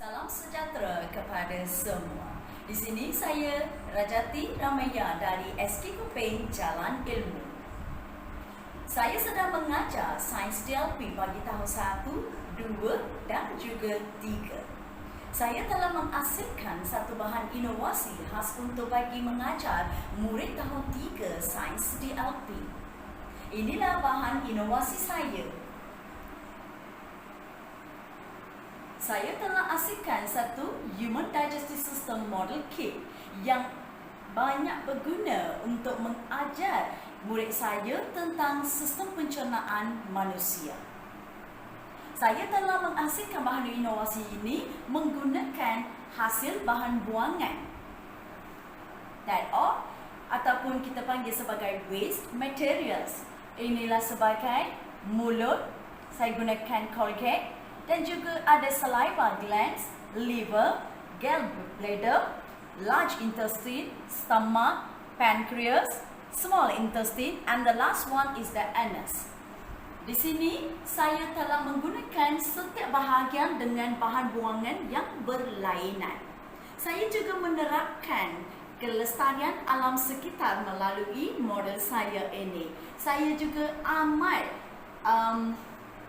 Salam sejahtera kepada semua. Di sini saya Rajati Ramaya dari SK Kupang Jalan Ilmu. Saya sedang mengajar Sains DLP bagi tahun 1, 2 dan juga 3. Saya telah menghasilkan satu bahan inovasi khas untuk bagi mengajar murid tahun 3 Sains DLP. Inilah bahan inovasi saya. Saya telah hasilkan satu Human Digestive System Model Kit yang banyak berguna untuk mengajar murid saya tentang sistem pencernaan manusia. Saya telah menghasilkan bahan inovasi ini menggunakan hasil bahan buangan ataupun kita panggil sebagai waste materials. Inilah sebagai mulut, saya gunakan Colgate, dan juga ada saliva glands, liver, gallbladder, large intestine, stomach, pancreas, small intestine, and the last one is the anus. Di sini saya telah menggunakan setiap bahagian dengan bahan buangan yang berlainan. Saya juga menerapkan kelestarian alam sekitar melalui model saya ini. Saya juga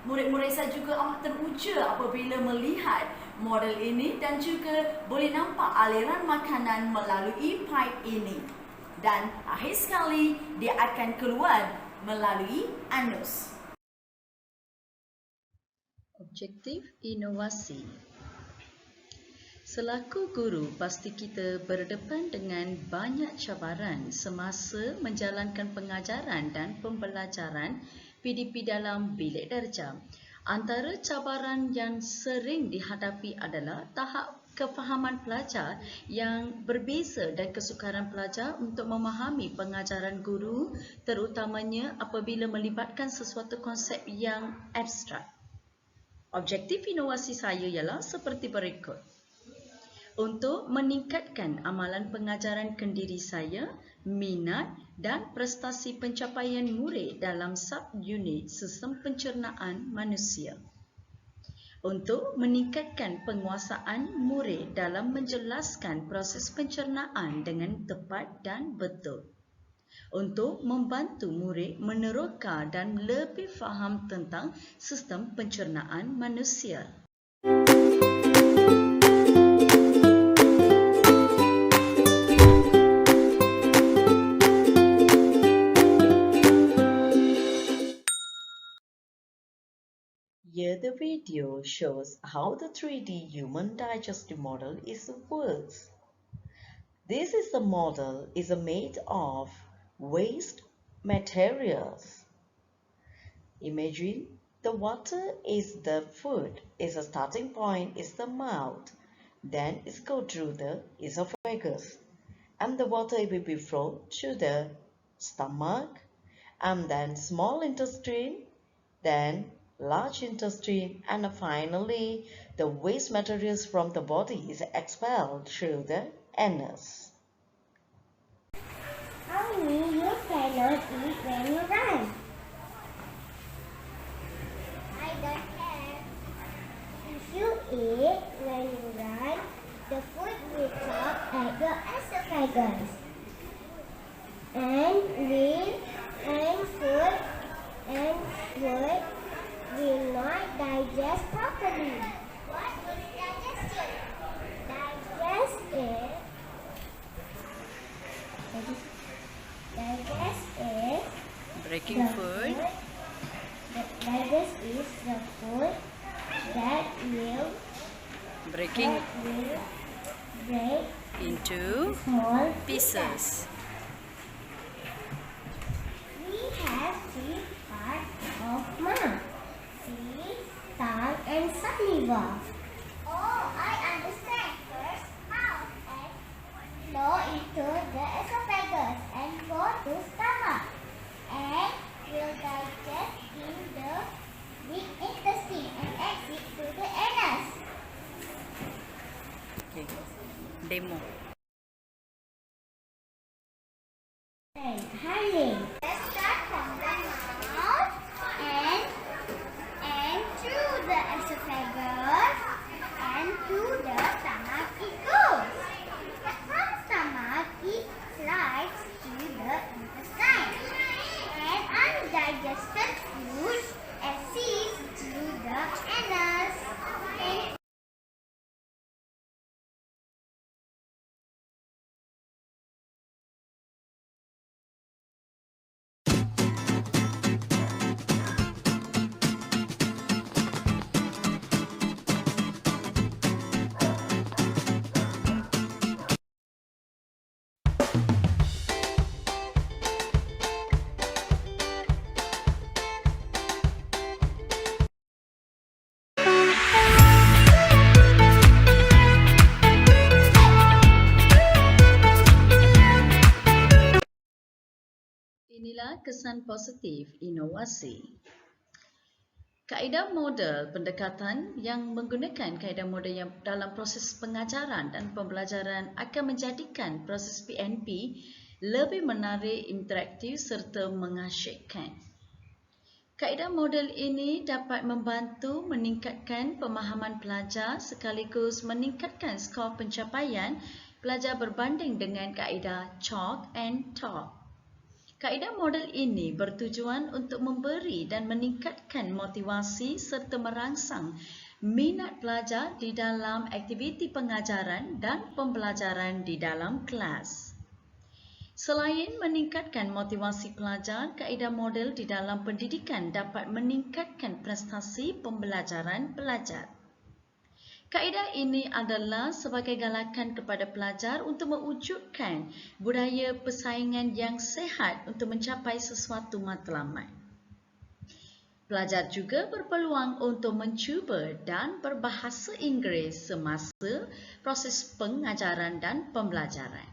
murid-murid saya juga amat teruja apabila melihat model ini dan juga boleh nampak aliran makanan melalui pipe ini. Dan akhir sekali dia akan keluar melalui anus. Objektif inovasi. Selaku guru, pasti kita berdepan dengan banyak cabaran semasa menjalankan pengajaran dan pembelajaran PDP dalam bilik darjah. Antara cabaran yang sering dihadapi adalah tahap kefahaman pelajar yang berbeza dan kesukaran pelajar untuk memahami pengajaran guru, terutamanya apabila melibatkan sesuatu konsep yang abstrak. Objektif inovasi saya ialah seperti berikut. Untuk meningkatkan amalan pengajaran kendiri saya, minat dan prestasi pencapaian murid dalam sub-unit sistem pencernaan manusia. Untuk meningkatkan penguasaan murid dalam menjelaskan proses pencernaan dengan tepat dan betul. Untuk membantu murid meneroka dan lebih faham tentang sistem pencernaan manusia. Here the video shows how the 3D human digestive model works. This is the model made of waste materials. Imagine the water is the food, is a starting point is the mouth, then it go through the esophagus, and the water will be flow to the stomach, and then small intestine, then large intestine, and finally the waste materials from the body is expelled through the anus. Only you cannot eat when you run. I don't care. If you eat when you run, the food will stop at your esophagus. And food will not digest properly. What is digestion? Digest is Breaking food. Digest is the food that will break Into small pieces. We have 3 parts of mouth: teeth, tongue, and saliva. Oh, I understand. First, mouth and flow into the esophagus and go to stomach and will digest in the big intestine and exit to the anus. Okay. Demo. Honey. Let's start from the mouth and through the esophagus and to the Inilah kesan positif inovasi. Kaedah model pendekatan yang menggunakan kaedah model yang dalam proses pengajaran dan pembelajaran akan menjadikan proses PNP lebih menarik, interaktif serta mengasyikkan. Kaedah model ini dapat membantu meningkatkan pemahaman pelajar sekaligus meningkatkan skor pencapaian pelajar berbanding dengan kaedah chalk and talk. Kaedah model ini bertujuan untuk memberi dan meningkatkan motivasi serta merangsang minat pelajar di dalam aktiviti pengajaran dan pembelajaran di dalam kelas. Selain meningkatkan motivasi pelajar, kaedah model di dalam pendidikan dapat meningkatkan prestasi pembelajaran pelajar. Kaedah ini adalah sebagai galakan kepada pelajar untuk mewujudkan budaya persaingan yang sihat untuk mencapai sesuatu matlamat. Pelajar juga berpeluang untuk mencuba dan berbahasa Inggeris semasa proses pengajaran dan pembelajaran.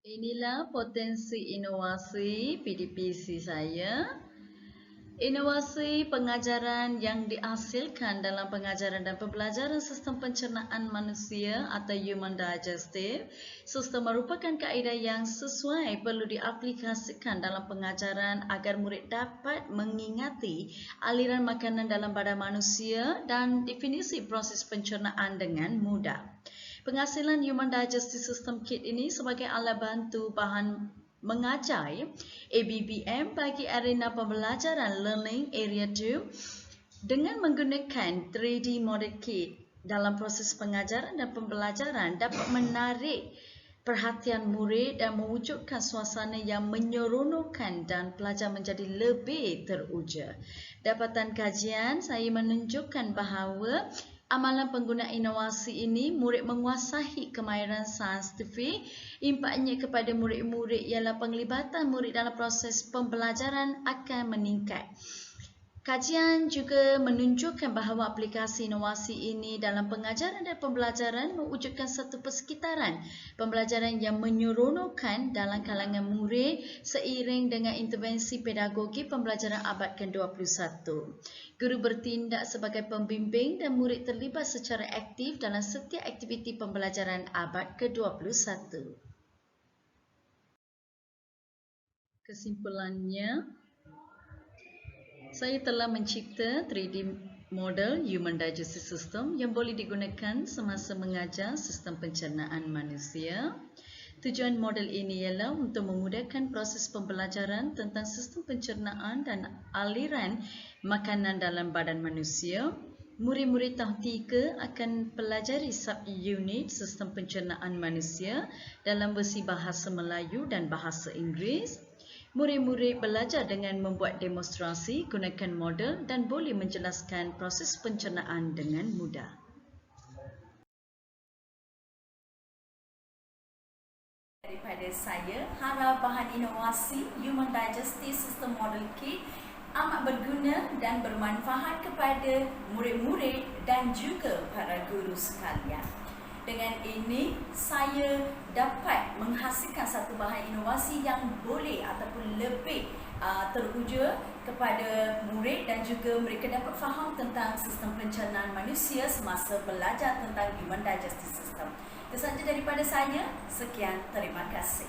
Inilah potensi inovasi PDPC saya. Inovasi pengajaran yang dihasilkan dalam pengajaran dan pembelajaran sistem pencernaan manusia atau human digestive system merupakan kaedah yang sesuai perlu diaplikasikan dalam pengajaran agar murid dapat mengingati aliran makanan dalam badan manusia dan definisi proses pencernaan dengan mudah. Penghasilan Human Digestive System Kit ini sebagai alat bantu bahan mengajar ABBM bagi arena pembelajaran Learning Area 2 dengan menggunakan 3D Model Kit dalam proses pengajaran dan pembelajaran dapat menarik perhatian murid dan mewujudkan suasana yang menyeronokkan dan pelajar menjadi lebih teruja. Dapatan kajian saya menunjukkan bahawa amalan pengguna inovasi ini, murid menguasai kemahiran saintifik. Impaknya kepada murid-murid ialah penglibatan murid dalam proses pembelajaran akan meningkat. Kajian juga menunjukkan bahawa aplikasi inovasi ini dalam pengajaran dan pembelajaran mewujudkan satu persekitaran pembelajaran yang menyeronokkan dalam kalangan murid seiring dengan intervensi pedagogi pembelajaran abad ke-21. Guru bertindak sebagai pembimbing dan murid terlibat secara aktif dalam setiap aktiviti pembelajaran abad ke-21. Kesimpulannya, saya telah mencipta 3D model Human Digestive System yang boleh digunakan semasa mengajar sistem pencernaan manusia. Tujuan model ini ialah untuk memudahkan proses pembelajaran tentang sistem pencernaan dan aliran makanan dalam badan manusia. Murid-murid tahun 3 akan pelajari sub-unit sistem pencernaan manusia dalam versi bahasa Melayu dan bahasa Inggeris. Murid-murid belajar dengan membuat demonstrasi, gunakan model dan boleh menjelaskan proses pencernaan dengan mudah. Daripada saya, harap bahan inovasi Human Digestive System Model Kit amat berguna dan bermanfaat kepada murid-murid dan juga para guru sekalian. Dengan ini, saya dapat menghasilkan satu bahan inovasi yang boleh ataupun lebih teruja kepada murid dan juga mereka dapat faham tentang sistem pencernaan manusia semasa belajar tentang Human Digestive System. Itu sahaja daripada saya. Sekian, terima kasih.